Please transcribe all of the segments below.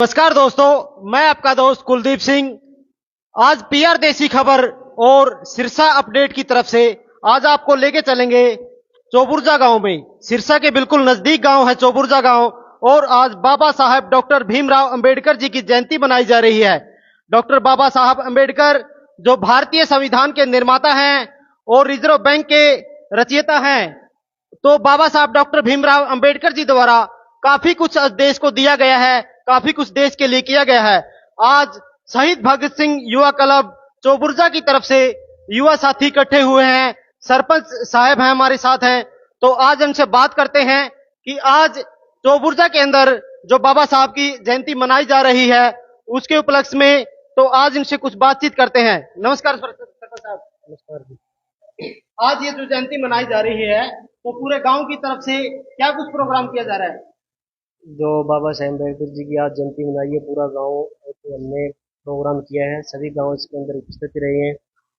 नमस्कार दोस्तों, मैं आपका दोस्त कुलदीप सिंह। आज पीआर देसी खबर और सिरसा अपडेट की तरफ से आज आपको लेके चलेंगे चौबुर्जा गांव में। सिरसा के बिल्कुल नजदीक गांव है चौबुर्जा गांव, और आज बाबा साहब डॉक्टर भीमराव अंबेडकर जी की जयंती मनाई जा रही है। डॉक्टर बाबा साहब अंबेडकर जो भारतीय संविधान के निर्माता हैं और रिजर्व बैंक के रचयिता हैं, तो बाबा साहब डॉक्टर भीमराव अंबेडकर जी द्वारा काफी कुछ देश को दिया गया है, काफी कुछ देश के लिए किया गया है। आज शहीद भगत सिंह युवा क्लब चौबुर्जा की तरफ से युवा साथी इकट्ठे हुए हैं। सरपंच साहब हैं हमारे साथ हैं, तो आज हमसे बात करते हैं कि आज चौबुर्जा के अंदर जो बाबा साहब की जयंती मनाई जा रही है उसके उपलक्ष्य में, तो आज इनसे कुछ बातचीत करते हैं। नमस्कार सरपंच साहब। नमस्कार जी। आज ये जो जयंती मनाई जा रही है, तो पूरे गांव की तरफ से क्या कुछ प्रोग्राम किया जा रहा है? जो बाबा साहेब अम्बेडकर जी की आज जयंती मनाई है, पूरा गांव तो हमने प्रोग्राम किया है। सभी गांव इसके अंदर उपस्थित रहे हैं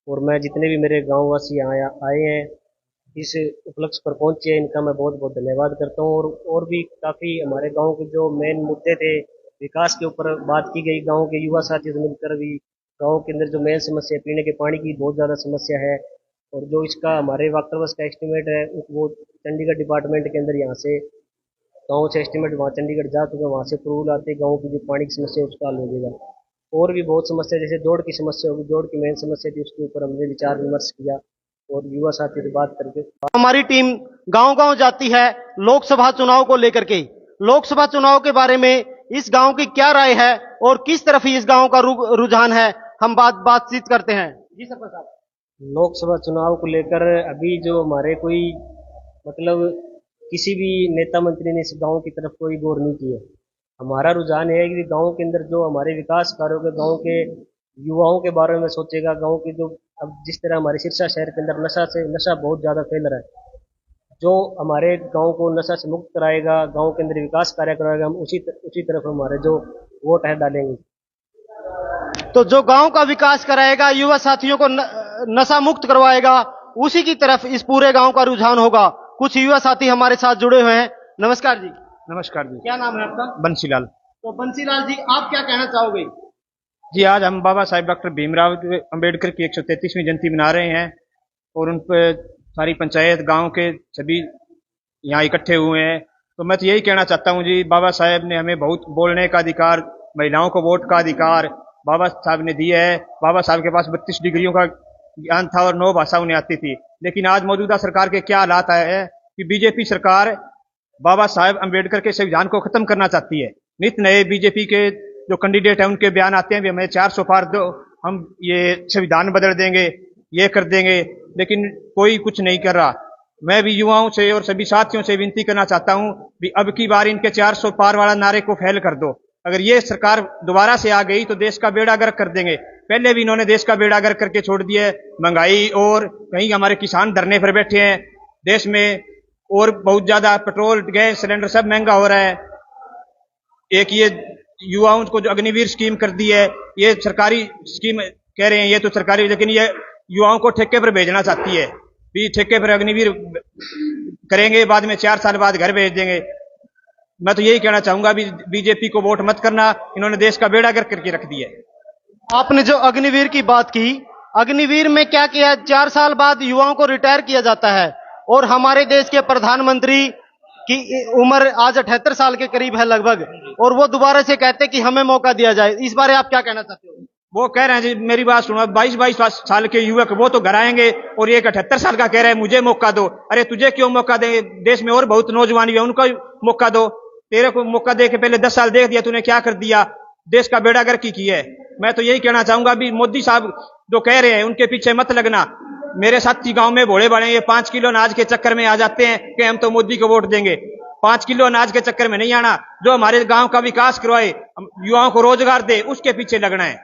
और मैं जितने भी मेरे गांववासी आए हैं इस उपलक्ष्य पर पहुंचे हैं, इनका मैं बहुत बहुत धन्यवाद करता हूं। और भी काफ़ी हमारे गांव के जो मेन मुद्दे थे, विकास के ऊपर बात की गई। गाँव के युवा साथियों से मिलकर भी गाँव के अंदर जो मेन समस्या है, पीने के पानी की बहुत ज़्यादा समस्या है, और जो इसका हमारे वाटरवर्क्स का एस्टिमेट है वो चंडीगढ़ डिपार्टमेंट के अंदर यहाँ से गाँव से एस्टिमेट वहाँ चंडीगढ़ जा चुका, वहाँ से अप्रूवल आते गाँव की जो पानी की समस्या है उसका हल हो जाएगा। और भी बहुत समस्या, जैसे जोड़ की समस्या होगी, जोड़ की मेन समस्या थी, उसके ऊपर हमने विचार विमर्श किया और युवा साथियों से बात करके हमारी टीम गांव-गांव जाती है लोकसभा चुनाव को लेकर के। लोकसभा चुनाव के बारे में इस गांव की क्या राय है और किस तरफ इस गांव का रुझान है, हम बातचीत करते हैं। जी सरपंच साहब। लोकसभा चुनाव को लेकर अभी जो हमारे कोई मतलब किसी भी नेता मंत्री ने इस गांव की तरफ कोई गौर नहीं की है। हमारा रुझान है कि गांव के अंदर जो हमारे विकास कार्यों के, गांव के युवाओं के बारे में सोचेगा। गांव के जो अब जिस तरह हमारे सिरसा शहर के अंदर नशा बहुत ज़्यादा फैल रहा है, जो हमारे गांव को नशा से मुक्त कराएगा, गांव के अंदर विकास कार्य कराएगा, हम उसी तरफ हमारे जो वोट है डालेंगे। तो जो गांव का विकास कराएगा, युवा साथियों को नशा मुक्त करवाएगा, उसी की तरफ इस पूरे गांव का रुझान होगा। कुछ युवा साथी हमारे साथ जुड़े हुए हैं। नमस्कार जी। नमस्कार जी। क्या नाम है आपका? बंसीलाल। तो बंसीलाल जी, आप क्या कहना चाहोगे? जी, आज हम बाबा साहेब डॉक्टर भीमराव अंबेडकर की 133वीं जयंती मना रहे हैं और उन पर सारी पंचायत गांव के सभी यहाँ इकट्ठे हुए हैं। तो मैं तो यही कहना चाहता हूँ जी, बाबा साहेब ने हमें बहुत बोलने का अधिकार, महिलाओं को वोट का अधिकार बाबा साहब ने दिया है। बाबा साहब के पास 32 डिग्रियों का ज्ञान था और 9 भाषा उन्हें आती थी। लेकिन आज मौजूदा सरकार के क्या हालात है कि बीजेपी सरकार बाबा साहेब अंबेडकर के संविधान को खत्म करना चाहती है। नित नए बीजेपी के जो कैंडिडेट हैं उनके बयान आते हैं भी हमें 400 पार दो, हम ये संविधान बदल देंगे, ये कर देंगे, लेकिन कोई कुछ नहीं कर रहा। मैं भी युवाओं से और सभी साथियों से विनती करना चाहता हूं कि अब की बार इनके 400 पार वाला नारे को फेल कर दो। अगर ये सरकार दोबारा से आ गई तो देश का बेड़ा गर्क कर देंगे। पहले भी इन्होंने देश का बेड़ा गर्क करके छोड़ दिया है। महंगाई, और कहीं हमारे किसान धरने पर बैठे हैं देश में, और बहुत ज्यादा पेट्रोल गैस सिलेंडर सब महंगा हो रहा है। एक ये युवाओं को जो अग्निवीर स्कीम कर दी है, ये सरकारी स्कीम कह रहे हैं, ये तो सरकारी, लेकिन ये युवाओं को ठेके पर भेजना चाहती है। भी ठेके पर अग्निवीर करेंगे, बाद में 4 साल बाद घर भेज देंगे। मैं तो यही कहना चाहूंगा, बीजेपी को वोट मत करना, इन्होंने देश का बेड़ा गर्क करके रख दिया है। आपने जो अग्निवीर की बात की, अग्निवीर में क्या किया? 4 साल बाद युवाओं को रिटायर किया जाता है, और हमारे देश के प्रधानमंत्री की उम्र आज 78 साल के करीब है लगभग, और वो दोबारा से कहते कि हमें मौका दिया जाए। इस बारे आप क्या कहना चाहते हो? वो कह रहे हैं जी, मेरी बात सुनो, 22 साल के युवक वो तो घर आएंगे, और ये 78 साल का कह रहे हैं मुझे मौका दो। अरे तुझे क्यों मौका देंगे? देश में और बहुत नौजवान भी है, उनको मौका दो। तेरे को मौका दे के पहले 10 साल देख दिया, तूने क्या कर दिया? देश का बेड़ा गर्क की है। मैं तो यही कहना चाहूंगा भी मोदी साहब जो कह रहे हैं उनके पीछे मत लगना। मेरे साथी गांव में भोले बड़े, ये 5 किलो अनाज के चक्कर में आ जाते हैं कि हम तो मोदी को वोट देंगे। 5 किलो अनाज के चक्कर में नहीं आना, जो हमारे गांव का विकास करवाए, युवाओं को रोजगार दे, उसके पीछे लगना है।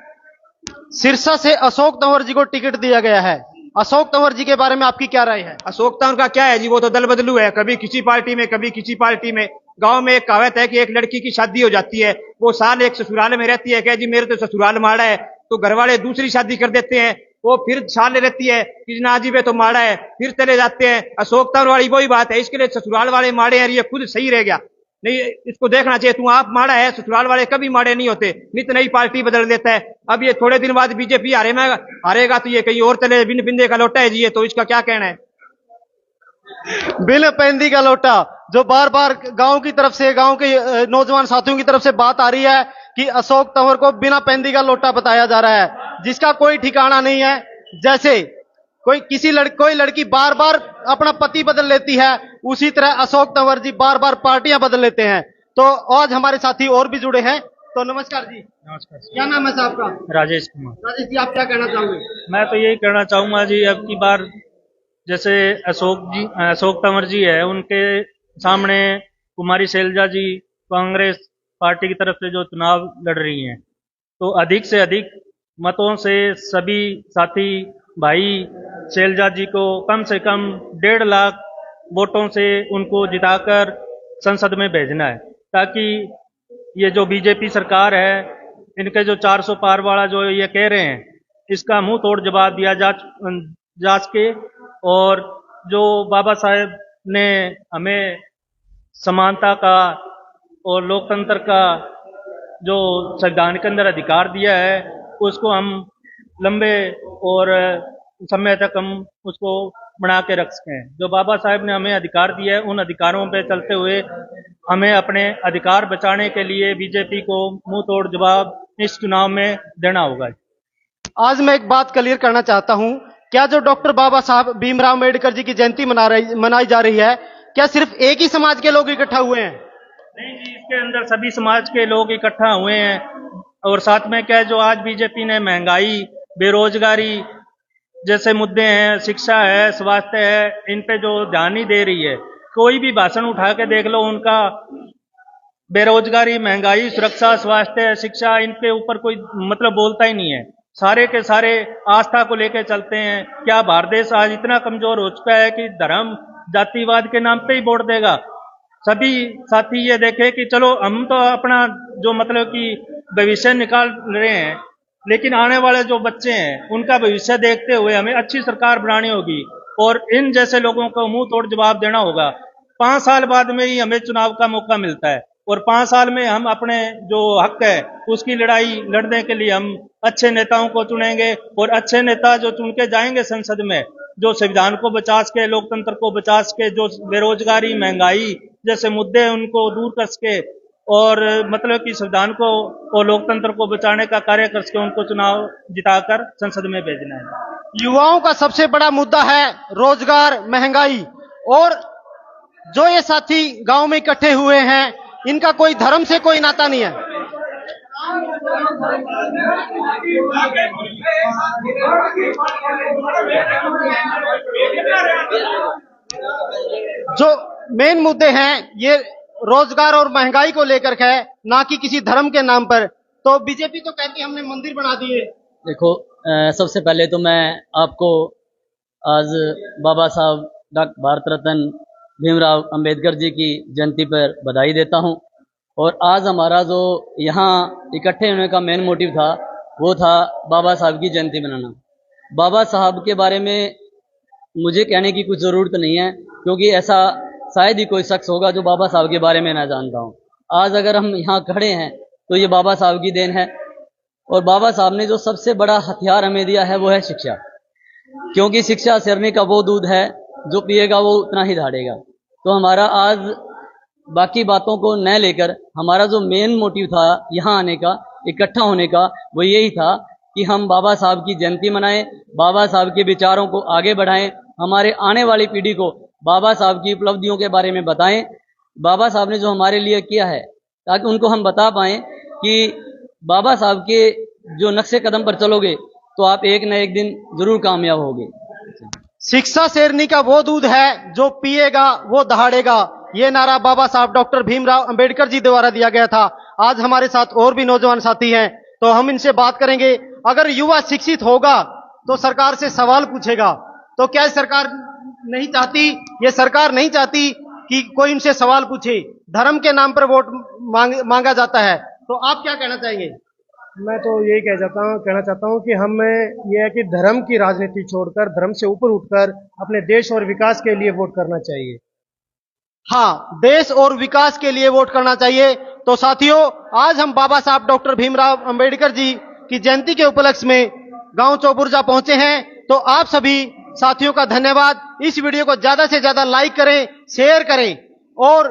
सिरसा से अशोक तंवर जी को टिकट दिया गया है। अशोक तंवर जी के बारे में आपकी क्या राय है? अशोक तंवर का क्या है जी, वो तो दल बदलू है, कभी किसी पार्टी में कभी किसी पार्टी में। गांव में एक कहावत है कि एक लड़की की शादी हो जाती है, वो साल एक ससुराल में रहती है, कह जी मेरे तो ससुराल माड़ा है, तो घर वाले दूसरी शादी कर देते हैं। वो फिर साल रहती है कि नाजी पे तो माड़ा है, फिर चले जाते हैं। अशोक तंवर वाली वही बात है, इसके लिए ससुराल वाले माड़े हैं, ये खुद सही रह गया। नहीं, इसको देखना चाहिए। तू आप माड़ा है, ससुराल वाले कभी माड़े नहीं होते, नित नई पार्टी बदल देता है। अब ये थोड़े दिन बाद बीजेपी हारेगा तो ये कहीं और चले, बिन बिंदे का लोटा है जी ये, तो इसका क्या कहना है? बिन पैंदी का लोटा, जो बार बार गांव की तरफ से, गांव के नौजवान साथियों की तरफ से बात आ रही है कि अशोक तंवर को बिना पैंदी का लोटा बताया जा रहा है, जिसका कोई ठिकाना नहीं है। जैसे कोई लड़की बार बार अपना पति बदल लेती है, उसी तरह अशोक तंवर जी बार बार पार्टियां बदल लेते हैं। तो आज हमारे साथी और भी जुड़े हैं। तो नमस्कार जी। नमस्कार। क्या नाम है साहब का? राजेश कुमार। राजेश जी, आप क्या कहना चाहोगे? मैं तो यही कहना चाहूंगा जी, अब की बार जैसे अशोक तंवर जी है, उनके सामने कुमारी शैलजा जी कांग्रेस पार्टी की तरफ से जो चुनाव लड़ रही हैं, तो अधिक से अधिक मतों से सभी साथी भाई शैलजा जी को कम से कम 1.5 लाख वोटों से उनको जिताकर संसद में भेजना है, ताकि ये जो बीजेपी सरकार है, इनके जो 400 पार वाला जो ये कह रहे हैं, इसका मुंह तोड़ जवाब दिया जा सके। और जो बाबा साहेब ने हमें समानता का और लोकतंत्र का जो संविधान के अंदर अधिकार दिया है, उसको हम लंबे और समय तक हम उसको बना के रख सकें। जो बाबा साहेब ने हमें अधिकार दिया है, उन अधिकारों पे चलते हुए हमें अपने अधिकार बचाने के लिए बीजेपी को मुंह तोड़ जवाब इस चुनाव में देना होगा। आज मैं एक बात क्लियर करना चाहता हूं, क्या जो डॉक्टर बाबा साहब भीमराव अम्बेडकर जी की जयंती मनाई जा रही है, क्या सिर्फ एक ही समाज के लोग इकट्ठा हुए हैं? नहीं जी, इसके अंदर सभी समाज के लोग इकट्ठा हुए हैं। और साथ में क्या है, जो आज बीजेपी ने महंगाई, बेरोजगारी जैसे मुद्दे हैं, शिक्षा है, स्वास्थ्य है, इन पे जो ध्यान नहीं दे रही है। कोई भी भाषण उठा के देख लो, उनका बेरोजगारी, महंगाई, सुरक्षा, स्वास्थ्य, शिक्षा, इनके ऊपर कोई मतलब बोलता ही नहीं है। सारे के सारे आस्था को लेकर चलते हैं। क्या भारत देश आज इतना कमजोर हो चुका है कि धर्म जातिवाद के नाम पे ही वोट देगा? सभी साथी ये देखे कि चलो हम तो अपना जो मतलब कि भविष्य निकाल रहे हैं, लेकिन आने वाले जो बच्चे हैं उनका भविष्य देखते हुए हमें अच्छी सरकार बनानी होगी और इन जैसे लोगों को मुंह तोड़ जवाब देना होगा। 5 साल बाद में ही हमें चुनाव का मौका मिलता है और 5 साल में हम अपने जो हक है उसकी लड़ाई लड़ने के लिए हम अच्छे नेताओं को चुनेंगे और अच्छे नेता जो चुन के जाएंगे संसद में, जो संविधान को बचा सके, लोकतंत्र को बचा सके, जो बेरोजगारी, महंगाई जैसे मुद्दे हैं उनको दूर कर सके और मतलब कि संविधान को और लोकतंत्र को बचाने का कार्य कर सके, उनको चुनाव जिताकर संसद में भेजना है। युवाओं का सबसे बड़ा मुद्दा है रोजगार, महंगाई, और जो ये साथी गांव में इकट्ठे हुए हैं, इनका कोई धर्म से कोई नाता नहीं है। जो मेन मुद्दे हैं ये रोजगार और महंगाई को लेकर है, ना कि किसी धर्म के नाम पर। तो बीजेपी तो कहती है हमने मंदिर बना दिए। देखो, सबसे पहले तो मैं आपको आज बाबा साहब डॉक्टर भारत रत्न भीमराव अंबेडकर जी की जयंती पर बधाई देता हूं। और आज हमारा जो यहाँ इकट्ठे होने का मेन मोटिव था, वो था बाबा साहब की जयंती मनाना। बाबा साहब के बारे में मुझे कहने की कुछ ज़रूरत नहीं है, क्योंकि ऐसा शायद ही कोई शख्स होगा जो बाबा साहब के बारे में ना जानता हूँ। आज अगर हम यहाँ खड़े हैं तो ये बाबा साहब की देन है। और बाबा साहब ने जो सबसे बड़ा हथियार हमें दिया है वो है शिक्षा, क्योंकि शिक्षा शेरनी का वो दूध है जो पिएगा वो उतना ही धाड़ेगा। तो हमारा आज बाकी बातों को न लेकर हमारा जो मेन मोटिव था यहाँ आने का, इकट्ठा होने का, वो यही था कि हम बाबा साहब की जयंती मनाएं, बाबा साहब के विचारों को आगे बढ़ाएं, हमारे आने वाली पीढ़ी को बाबा साहब की उपलब्धियों के बारे में बताएं, बाबा साहब ने जो हमारे लिए किया है, ताकि उनको हम बता पाएं कि बाबा साहब के जो नक्शे कदम पर चलोगे तो आप एक न एक दिन जरूर कामयाब होगे। शिक्षा शेरनी का वो दूध है जो पिएगा वो दहाड़ेगा, ये नारा बाबा साहब डॉक्टर भीमराव अंबेडकर जी द्वारा दिया गया था। आज हमारे साथ और भी नौजवान साथी हैं, तो हम इनसे बात करेंगे। अगर युवा शिक्षित होगा तो सरकार से सवाल पूछेगा, तो क्या सरकार नहीं चाहती, ये सरकार नहीं चाहती कि कोई इनसे सवाल पूछे? धर्म के नाम पर वोट मांगा जाता है, तो आप क्या कहना चाहेंगे? मैं तो यही कहना चाहता हूँ कि हमें यह है कि धर्म की राजनीति छोड़कर, धर्म से ऊपर उठकर अपने देश और विकास के लिए वोट करना चाहिए। हाँ, देश और विकास के लिए वोट करना चाहिए। तो साथियों, आज हम बाबा साहब डॉक्टर भीमराव अंबेडकर जी की जयंती के उपलक्ष्य में गांव चौबुर्जा पहुंचे हैं। तो आप सभी साथियों का धन्यवाद। इस वीडियो को ज्यादा से ज्यादा लाइक करें, शेयर करें और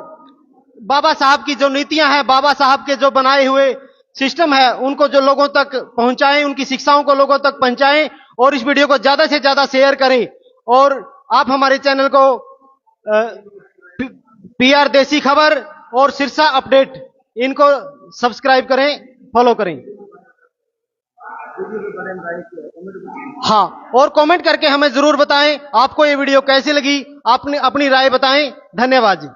बाबा साहब की जो नीतियां हैं, बाबा साहब के जो बनाए हुए सिस्टम है, उनको जो लोगों तक पहुंचाएं, उनकी शिक्षाओं को लोगों तक पहुंचाएं और इस वीडियो को ज्यादा से ज्यादा शेयर करें। और आप हमारे चैनल को पीआर देसी खबर और सिरसा अपडेट इनको सब्सक्राइब करें, फॉलो करें। हाँ, और कमेंट करके हमें जरूर बताएं आपको ये वीडियो कैसी लगी। आपने अपनी राय बताएं। धन्यवाद जी।